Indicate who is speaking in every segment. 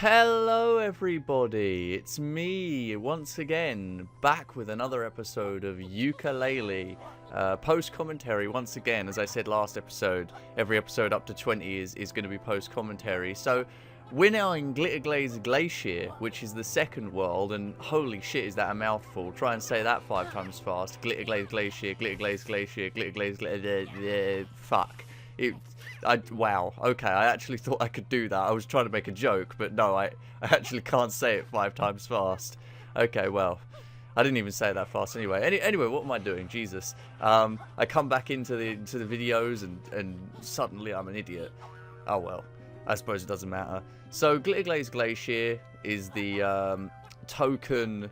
Speaker 1: Hello everybody, it's me once again, back with another episode of Yooka-Laylee. Post-commentary once again, as I said last episode, every episode up to 20 is going to be post-commentary. So, we're now in Glitterglaze Glacier, which is the second world, and holy shit is that a mouthful. Try and say that 5 times fast. Glitterglaze Glacier, Glitterglaze Glacier, Glitterglaze Glacier, fuck. Wow, okay, I actually thought I could do that. I was trying to make a joke, but no, I actually can't say it 5 times fast. Okay, well, I didn't even say it that fast anyway. Anyway, what am I doing? Jesus. I come back into the videos and suddenly I'm an idiot. Oh well, I suppose it doesn't matter. So, Glitterglaze Glacier is the token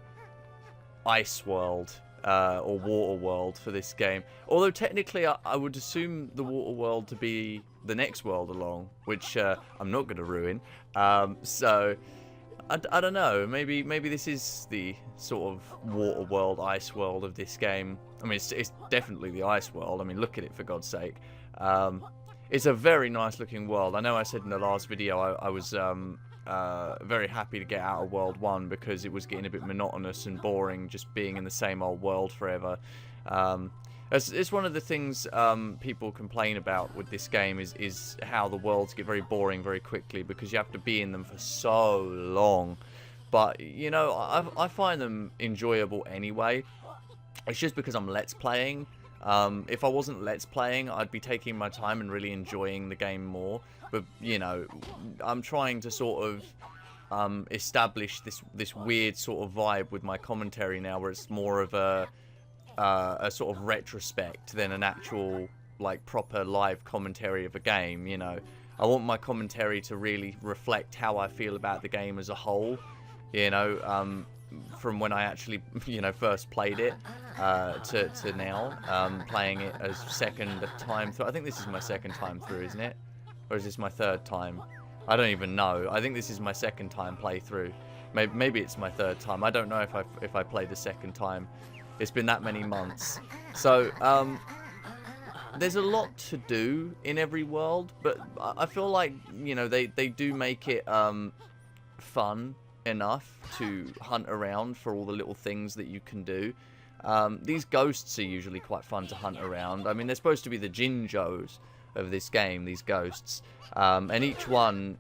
Speaker 1: ice world. Or water world for this game. Although technically I would assume the water world to be the next world along, which I'm not going to ruin. So I don't know. Maybe this is the sort of water world, ice world of this game. I mean, it's definitely the ice world. I mean, look at it for God's sake. It's a very nice looking world. I know I said in the last video I was very happy to get out of World 1 because it was getting a bit monotonous and boring just being in the same old world forever. It's one of the things people complain about with this game is how the worlds get very boring very quickly because you have to be in them for so long. But, you know, I find them enjoyable anyway. It's just because I'm Let's Playing. If I wasn't Let's Playing, I'd be taking my time and really enjoying the game more. But, you know, I'm trying to sort of establish this weird sort of vibe with my commentary now, where it's more of a sort of retrospect than an actual, like, proper live commentary of a game, you know. I want my commentary to really reflect how I feel about the game as a whole, you know, from when I actually, you know, first played it to now, playing it as second time through. I think this is my second time through, isn't it? Or is this my third time? I don't even know. I think this is my second time playthrough. Maybe it's my third time. I don't know if I played the second time. It's been that many months. So, there's a lot to do in every world, but I feel like, you know, they do make it fun enough to hunt around for all the little things that you can do. These ghosts are usually quite fun to hunt around. I mean, they're supposed to be the Jinjos of this game, these ghosts, and each one,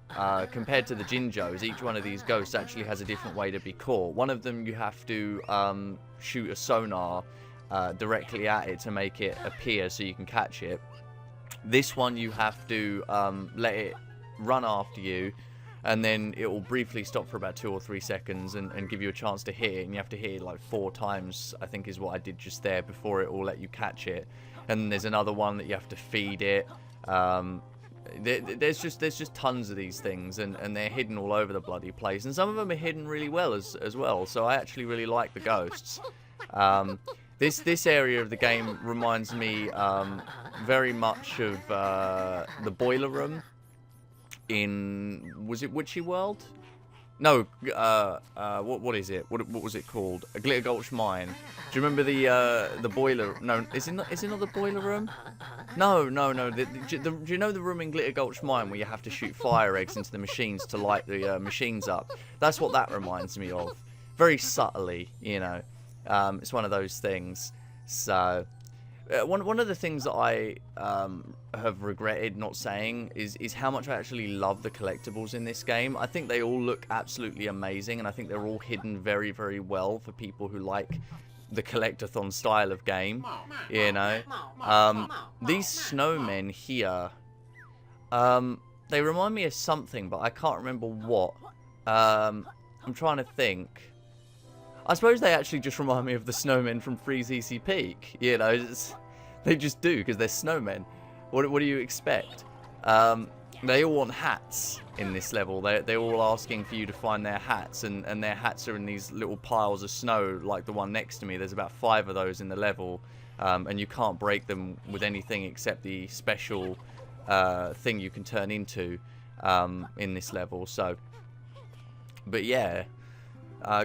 Speaker 1: compared to the Jinjos, each one of these ghosts actually has a different way to be caught. One of them you have to shoot a sonar directly at it to make it appear so you can catch it. This one you have to let it run after you, and then it will briefly stop for about 2 or 3 seconds and give you a chance to hit it, and you have to hit it like 4 times, I think is what I did just there, before it will let you catch it. And there's another one that you have to feed it. There's just tons of these things, and they're hidden all over the bloody place, and some of them are hidden really well as well, so I actually really like the ghosts. This area of the game reminds me very much of the boiler room in, was it Witchy World? No, what is it? What was it called? A Glitter Gulch Mine. Do you remember the boiler? No, is it not the boiler room? No. Do you know the room in Glitter Gulch Mine where you have to shoot fire eggs into the machines to light the machines up? That's what that reminds me of. Very subtly, you know. It's one of those things. So, one of the things that I have regretted not saying is how much I actually love the collectibles in this game. I think they all look absolutely amazing, and I think they're all hidden very, very well for people who like the collectathon style of game, you know. These snowmen here, they remind me of something, but I can't remember what. I'm trying to think. I suppose they actually just remind me of the snowmen from Freeze Easy Peak, you know. They just do, because they're snowmen. What do you expect? They all want hats in this level. They're all asking for you to find their hats, and their hats are in these little piles of snow, like the one next to me. There's about 5 of those in the level, and you can't break them with anything except the special thing you can turn into in this level. So, but yeah.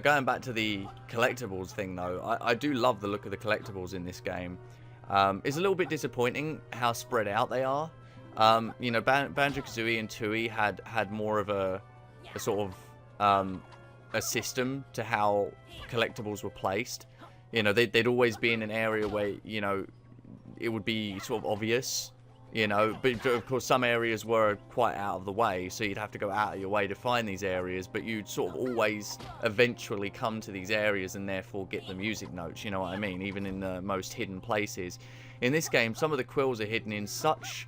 Speaker 1: Going back to the collectibles thing, though, I do love the look of the collectibles in this game. It's a little bit disappointing how spread out they are. You know, Banjo-Kazooie and Tooie had more of a sort of a system to how collectibles were placed. You know, they'd always be in an area where, you know, it would be sort of obvious, you know, but of course some areas were quite out of the way, so you'd have to go out of your way to find these areas, but you'd sort of always eventually come to these areas and therefore get the music notes, you know what I mean, even in the most hidden places. In this game, some of the quills are hidden in such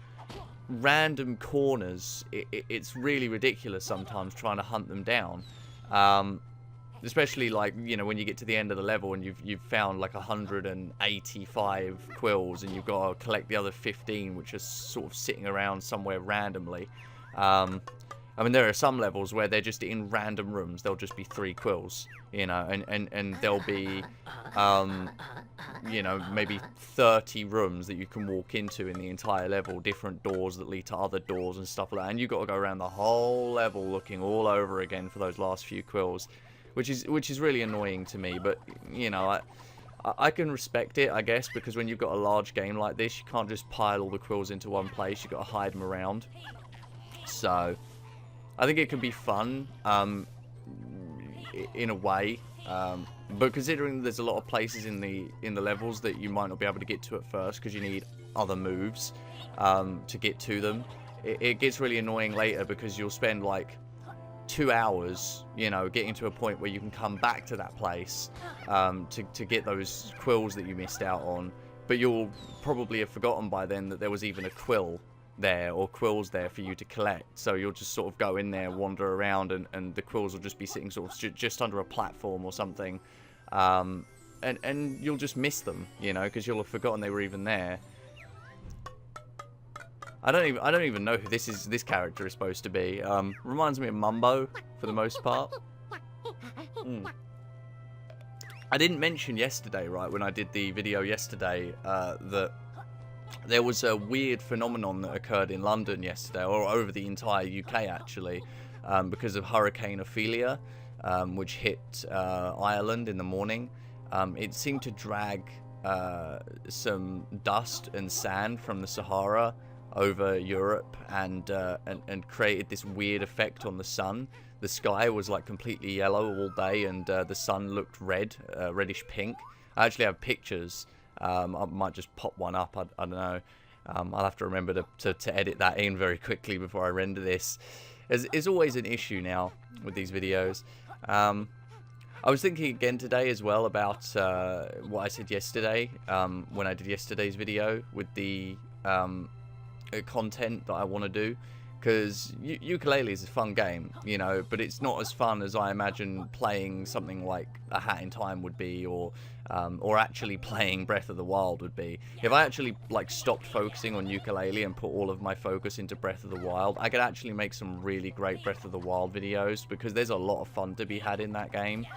Speaker 1: random corners, it's really ridiculous sometimes trying to hunt them down. Especially, like, you know, when you get to the end of the level and you've found like 185 quills and you've got to collect the other 15, which are sort of sitting around somewhere randomly. I mean, there are some levels where they're just in random rooms. There'll just be 3 quills, you know, and there'll be, you know, maybe 30 rooms that you can walk into in the entire level, different doors that lead to other doors and stuff like that. And you've got to go around the whole level looking all over again for those last few quills. Which is really annoying to me, but, you know, I can respect it, I guess, because when you've got a large game like this, you can't just pile all the quills into one place, you've got to hide them around. So, I think it can be fun, in a way, but considering there's a lot of places in the levels that you might not be able to get to at first, because you need other moves, to get to them, it gets really annoying later, because you'll spend, like, 2 hours, you know, getting to a point where you can come back to that place to get those quills that you missed out on, but you'll probably have forgotten by then that there was even a quill there or quills there for you to collect. So you'll just sort of go in there, wander around, and the quills will just be sitting sort of just under a platform or something, and you'll just miss them, you know, because you'll have forgotten they were even there. I don't even know who this character is supposed to be. Reminds me of Mumbo for the most part. I didn't mention yesterday, right, when I did the video yesterday, that there was a weird phenomenon that occurred in London yesterday, or over the entire UK actually, because of Hurricane Ophelia, which hit Ireland in the morning. It seemed to drag some dust and sand from the Sahara over Europe and created this weird effect on the sun. The sky was like completely yellow all day, and the sun looked red, reddish pink. I actually have pictures. I might just pop one up. I don't know. I'll have to remember to edit that in very quickly before I render this. It's always an issue now with these videos. I was thinking again today as well about what I said yesterday when I did yesterday's video with the content that I want to do, because Yooka-Laylee is a fun game, you know, but it's not as fun as I imagine playing something like A Hat in Time would be, or actually playing Breath of the Wild would be. If I actually like stopped focusing on Yooka-Laylee and put all of my focus into Breath of the Wild, I could actually make some really great Breath of the Wild videos, because there's a lot of fun to be had in that game.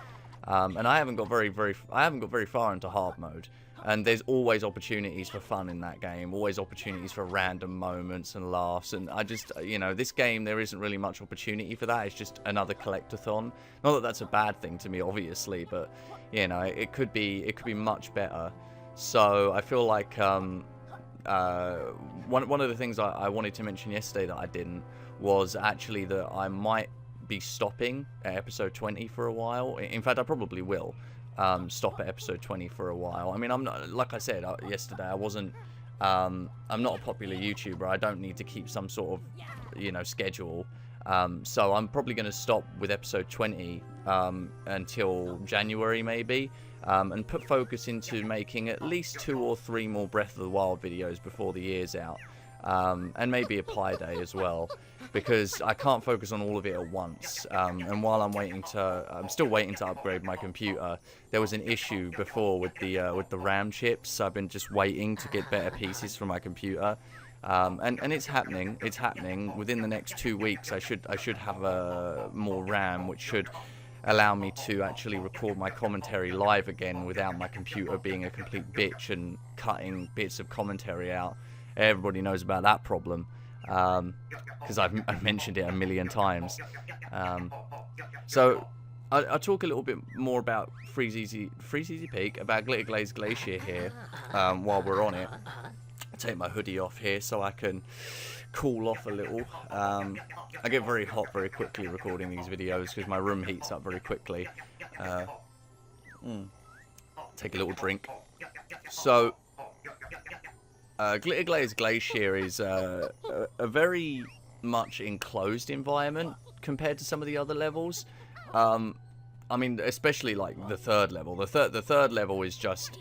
Speaker 1: And I haven't got very far into hard mode. And there's always opportunities for fun in that game, always opportunities for random moments and laughs, and I just, you know, this game, there isn't really much opportunity for that. It's just another collectathon. Not that that's a bad thing to me, obviously, but, you know, it could be much better. So I feel like one of the things I wanted to mention yesterday that I didn't was actually that I might be stopping at episode 20 for a while. In fact, I probably will. Stop at episode 20 for a while. I mean, I'm not, like I said yesterday, I wasn't, I'm not a popular YouTuber. I don't need to keep some sort of, you know, schedule. So I'm probably going to stop with episode 20 until January maybe, and put focus into making at least 2 or 3 more Breath of the Wild videos before the year's out. And maybe a Pi Day as well, because I can't focus on all of it at once. And while I'm still waiting to upgrade my computer. There was an issue before with the RAM chips. I've been just waiting to get better pieces for my computer, and it's happening. It's happening. Within the next 2 weeks, I should have more RAM, which should allow me to actually record my commentary live again without my computer being a complete bitch and cutting bits of commentary out. Everybody knows about that problem, because I've mentioned it a million times. So I'll talk a little bit more about Freeze Easy Peak, about Glitterglaze Glacier here, while we're on it. I'll take my hoodie off here so I can cool off a little. I get very hot very quickly recording these videos because my room heats up very quickly. Take a little drink. So, Glitterglaze Glacier is a very much enclosed environment compared to some of the other levels. I mean, especially like the third level. The third level is just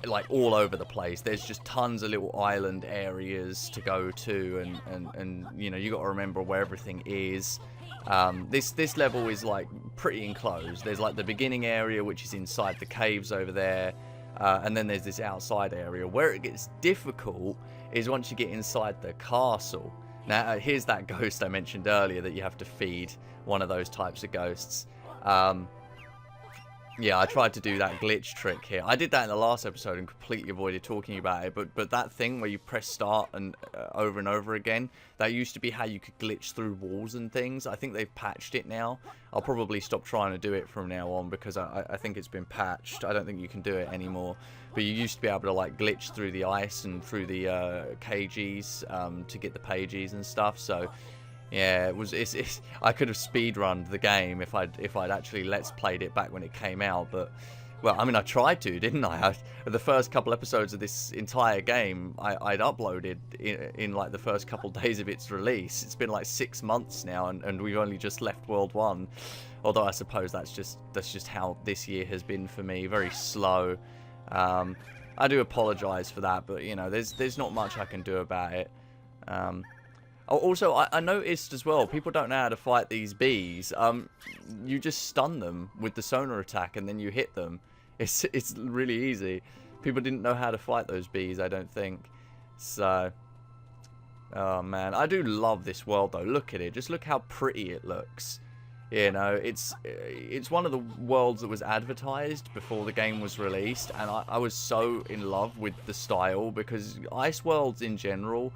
Speaker 1: like all over the place. There's just tons of little island areas to go to, and you know, you got to remember where everything is. This level is like pretty enclosed. There's like the beginning area, which is inside the caves over there, and then there's this outside area. Where it gets difficult is once you get inside the castle. Now here's that ghost I mentioned earlier that you have to feed, one of those types of ghosts. Yeah, I tried to do that glitch trick here. I did that in the last episode and completely avoided talking about it. But that thing where you press start and over again, that used to be how you could glitch through walls and things. I think they've patched it now. I'll probably stop trying to do it from now on because I think it's been patched. I don't think you can do it anymore. But you used to be able to like glitch through the ice and through the KGs to get the pages and stuff. So yeah, I could have speedrunned the game if I'd actually let's played it back when it came out, but well, I mean, I tried to, didn't I? The first couple episodes of this entire game, I'd uploaded in like the first couple days of its release. It's been like 6 months now, and we've only just left World 1. Although I suppose that's just how this year has been for me, very slow. I do apologise for that, but you know, there's not much I can do about it. Also, I noticed as well, people don't know how to fight these bees. You just stun them with the sonar attack and then you hit them. It's really easy. People didn't know how to fight those bees, I don't think. So, oh man, I do love this world though. Look at it. Just look how pretty it looks. You know, it's one of the worlds that was advertised before the game was released, and I was so in love with the style because ice worlds in general,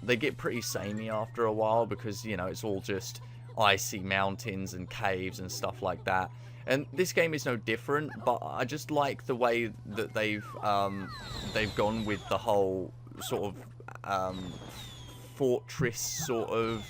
Speaker 1: they get pretty samey after a while because, you know, it's all just icy mountains and caves and stuff like that. And this game is no different, but I just like the way that they've gone with the whole sort of fortress sort of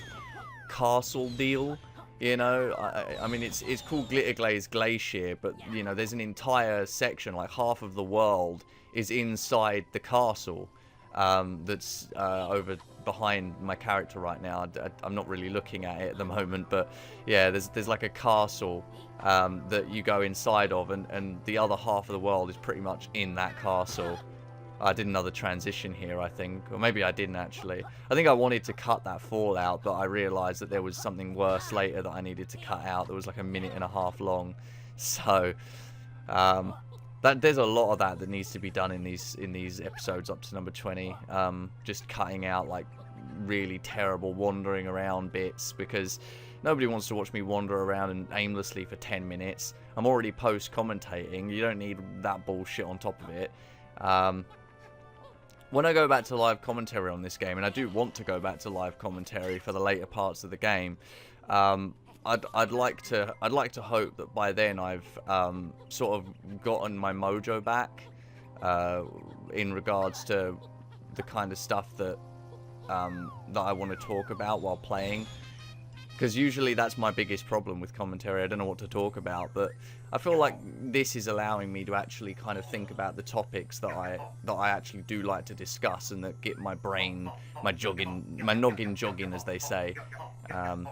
Speaker 1: castle deal. You know, I mean, it's called Glitterglaze Glacier, but you know, there's an entire section, like half of the world is inside the castle. That's over behind my character right now. I'm not really looking at it at the moment, but yeah, there's like a castle that you go inside of, and the other half of the world is pretty much in that castle. I did another transition here, I think, or maybe I didn't actually. I think I wanted to cut that fall out, but I realised that there was something worse later that I needed to cut out. That was like 1.5 minutes long, so there's a lot of that needs to be done in these episodes up to number 20. Just cutting out like really terrible wandering around bits, because nobody wants to watch me wander around and aimlessly for 10 minutes. I'm already post commentating. You don't need that bullshit on top of it. When I go back to live commentary on this game, and I do want to go back to live commentary for the later parts of the game, I'd like to hope that by then I've sort of gotten my mojo back in regards to the kind of stuff that I want to talk about while playing. Because usually that's my biggest problem with commentary. I don't know what to talk about, but I feel like this is allowing me to actually kind of think about the topics that I actually do like to discuss, and that get my brain, my noggin jogging, as they say. Here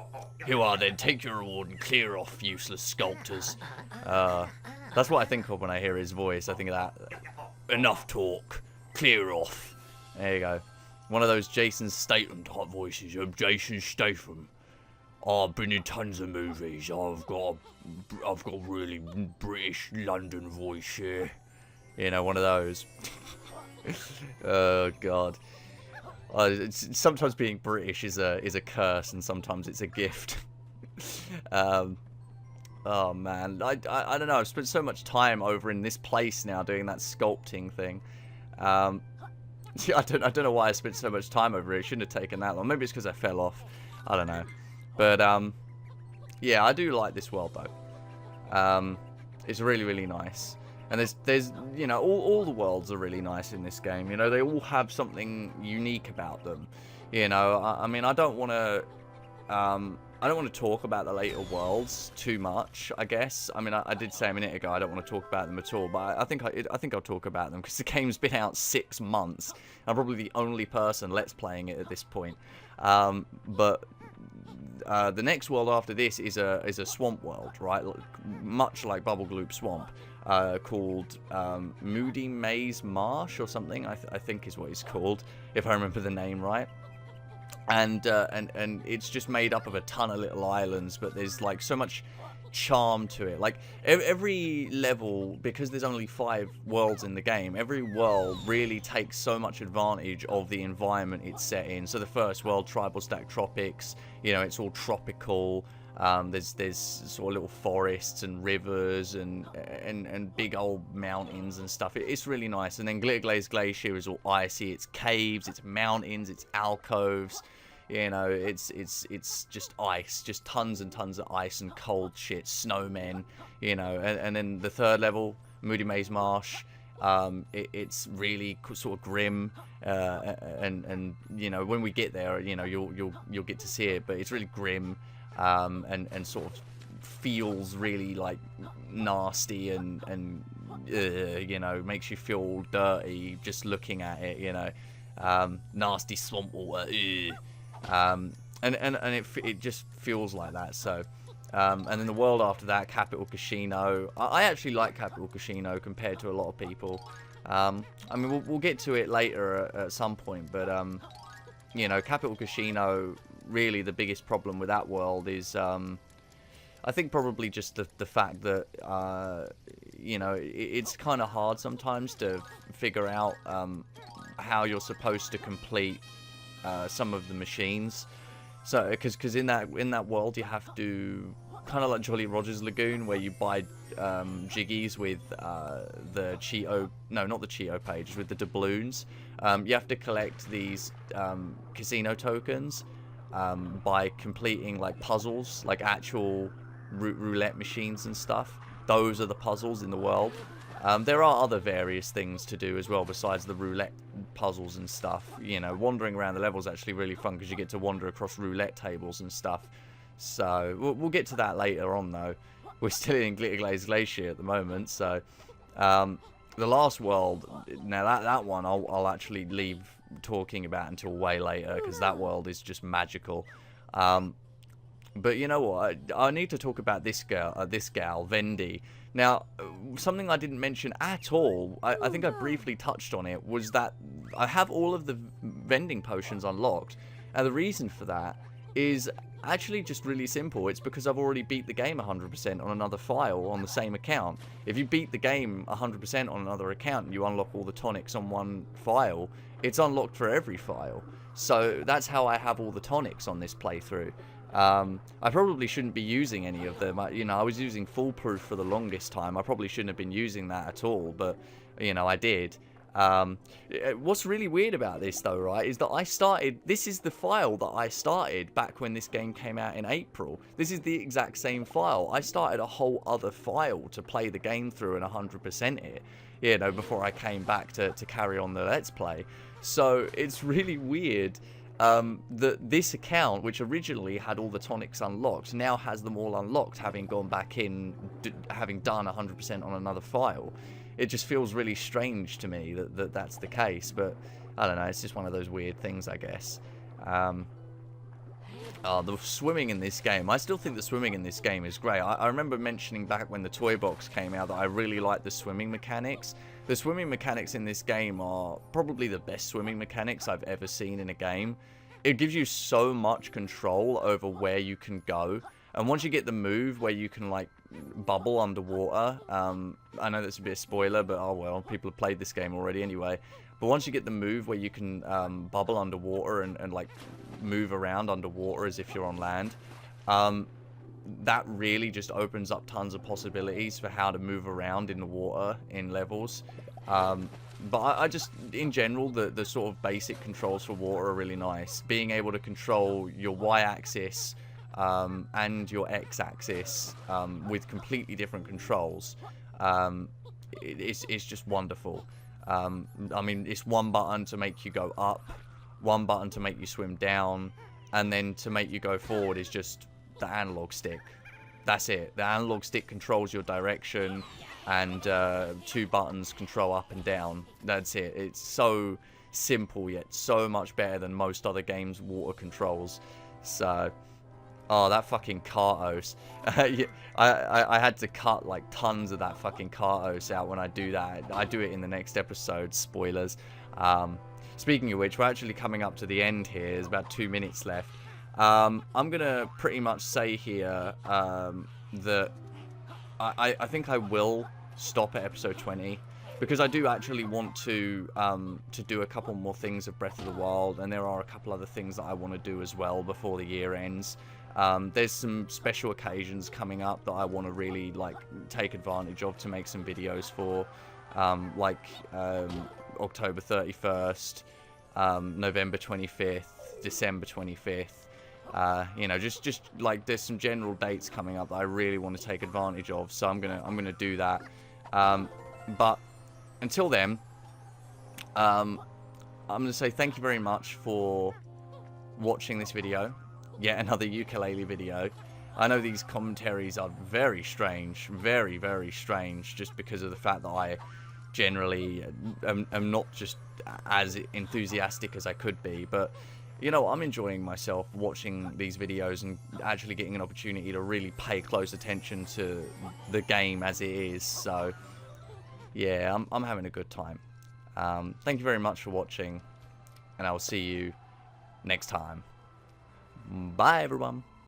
Speaker 1: you are then, take your reward and clear off, useless sculptors. That's what I think of when I hear his voice. I think of that. Enough talk, clear off. There you go. One of those Jason Statham type voices. I'm Jason Statham. I've been in tons of movies. I've got really British London voice here. You know, one of those. Oh God. Sometimes being British is a curse, and sometimes it's a gift. Oh man, I don't know. I've spent so much time over in this place now doing that sculpting thing. I don't know why I spent so much time over it. It shouldn't have taken that long. Maybe it's because I fell off. I don't know. But, yeah, I do like this world, though. It's really, really nice. And there's you know, all the worlds are really nice in this game. You know, they all have something unique about them. You know, I mean, I don't want to talk about the later worlds too much, I guess. I mean, I did say a minute ago I don't want to talk about them at all, but I think I'll talk about them because the game's been out 6 months. I'm probably the only person let's playing it at this point. But the next world after this is a swamp world, right? Much like Bubble Gloop Swamp, called Moody Maze Marsh or something. I think is what it's called, if I remember the name right. And it's just made up of a ton of little islands, but there's like so much charm to it. Like every level, because there's only 5 worlds in the game, every world really takes so much advantage of the environment it's set in. So the first world, Tribal Stack Tropics, you know, it's all tropical. There's sort of little forests and rivers and big old mountains and stuff. It's really nice. And then Glitterglaze Glacier is all icy. It's caves, it's mountains, it's alcoves. You know, it's just ice, just tons and tons of ice and cold shit, snowmen. You know, and then the third level, Moody Maze Marsh. It's really sort of grim, and you know, when we get there, you know, you'll get to see it, but it's really grim. And sort of feels really like nasty and you know, makes you feel dirty just looking at it, you know. Nasty swamp water, and it just feels like that. So and then the world after that, Capital Casino. I actually like Capital Casino compared to a lot of people. I mean, we'll get to it later at some point, but you know, Capital Casino, really the biggest problem with that world is I think probably just the fact that you know, it's kind of hard sometimes to figure out how you're supposed to complete some of the machines. So because in that world you have to, kind of like Jolly Roger's Lagoon, where you buy jiggies with the Cheeto, no, not the Cheeto pages, with the doubloons. You have to collect these casino tokens by completing like puzzles, like actual roulette machines and stuff. Those are the puzzles in the world. There are other various things to do as well besides the roulette puzzles and stuff. You know, wandering around the level is actually really fun because you get to wander across roulette tables and stuff. So we'll get to that later on though. We're still in Glitterglaze Glacier at the moment. So the last world, now that one I'll actually leave talking about until way later because that world is just magical. But you know what? I need to talk about this gal, Vendy. Now, something I didn't mention at all, I think I briefly touched on it, was that I have all of the vending potions unlocked. And the reason for that is actually just really simple. It's because I've already beat the game 100% on another file on the same account. If you beat the game 100% on another account and you unlock all the tonics on one file, it's unlocked for every file. So that's how I have all the tonics on this playthrough. I probably shouldn't be using any of them. You know, I was using Foolproof for the longest time. I probably shouldn't have been using that at all, but, you know, I did. What's really weird about this, though, right, is that this is the file that I started back when this game came out in April. This is the exact same file. I started a whole other file to play the game through and 100% it, you know, before I came back to carry on the Let's Play. So it's really weird that this account, which originally had all the tonics unlocked, now has them all unlocked, having gone back in, having done 100% on another file. It just feels really strange to me that that's the case, but I don't know, it's just one of those weird things, I guess. The swimming in this game, I still think the swimming in this game is great. I remember mentioning back when the toy box came out that I really like the swimming mechanics. The swimming mechanics in this game are probably the best swimming mechanics I've ever seen in a game. It gives you so much control over where you can go. And once you get the move where you can, like, bubble underwater, I know that's a bit of a spoiler, but oh well, people have played this game already anyway. But once you get the move where you can bubble underwater and like, move around underwater as if you're on land, that really just opens up tons of possibilities for how to move around in the water in levels. But I just, in general, the sort of basic controls for water are really nice. Being able to control your Y-axis and your X-axis with completely different controls, it's just wonderful. I mean, it's one button to make you go up, one button to make you swim down, and then to make you go forward is just the analog stick. That's it. The analog stick controls your direction, and 2 buttons control up and down. That's it. It's so simple, yet so much better than most other games' water controls. So, oh, that fucking Kartos. I had to cut like tons of that fucking Kartos out when I do that. I do it in the next episode. Spoilers. Speaking of which, we're actually coming up to the end here. There's about 2 minutes left. I'm gonna pretty much say here that I think I will stop at episode 20, because I do actually want to do a couple more things of Breath of the Wild, and there are a couple other things that I want to do as well before the year ends. There's some special occasions coming up that I want to really like take advantage of to make some videos for, like October 31st, November 25th, December 25th. You know, just like there's some general dates coming up that I really want to take advantage of, so I'm gonna do that. But until then, I'm gonna say thank you very much for watching this video, yet another Yooka-Laylee video. I know these commentaries are very strange, very, very strange, just because of the fact that I generally am not just as enthusiastic as I could be, but you know, I'm enjoying myself watching these videos and actually getting an opportunity to really pay close attention to the game as it is. So yeah, I'm having a good time. Thank you very much for watching, and I will see you next time. Bye everyone.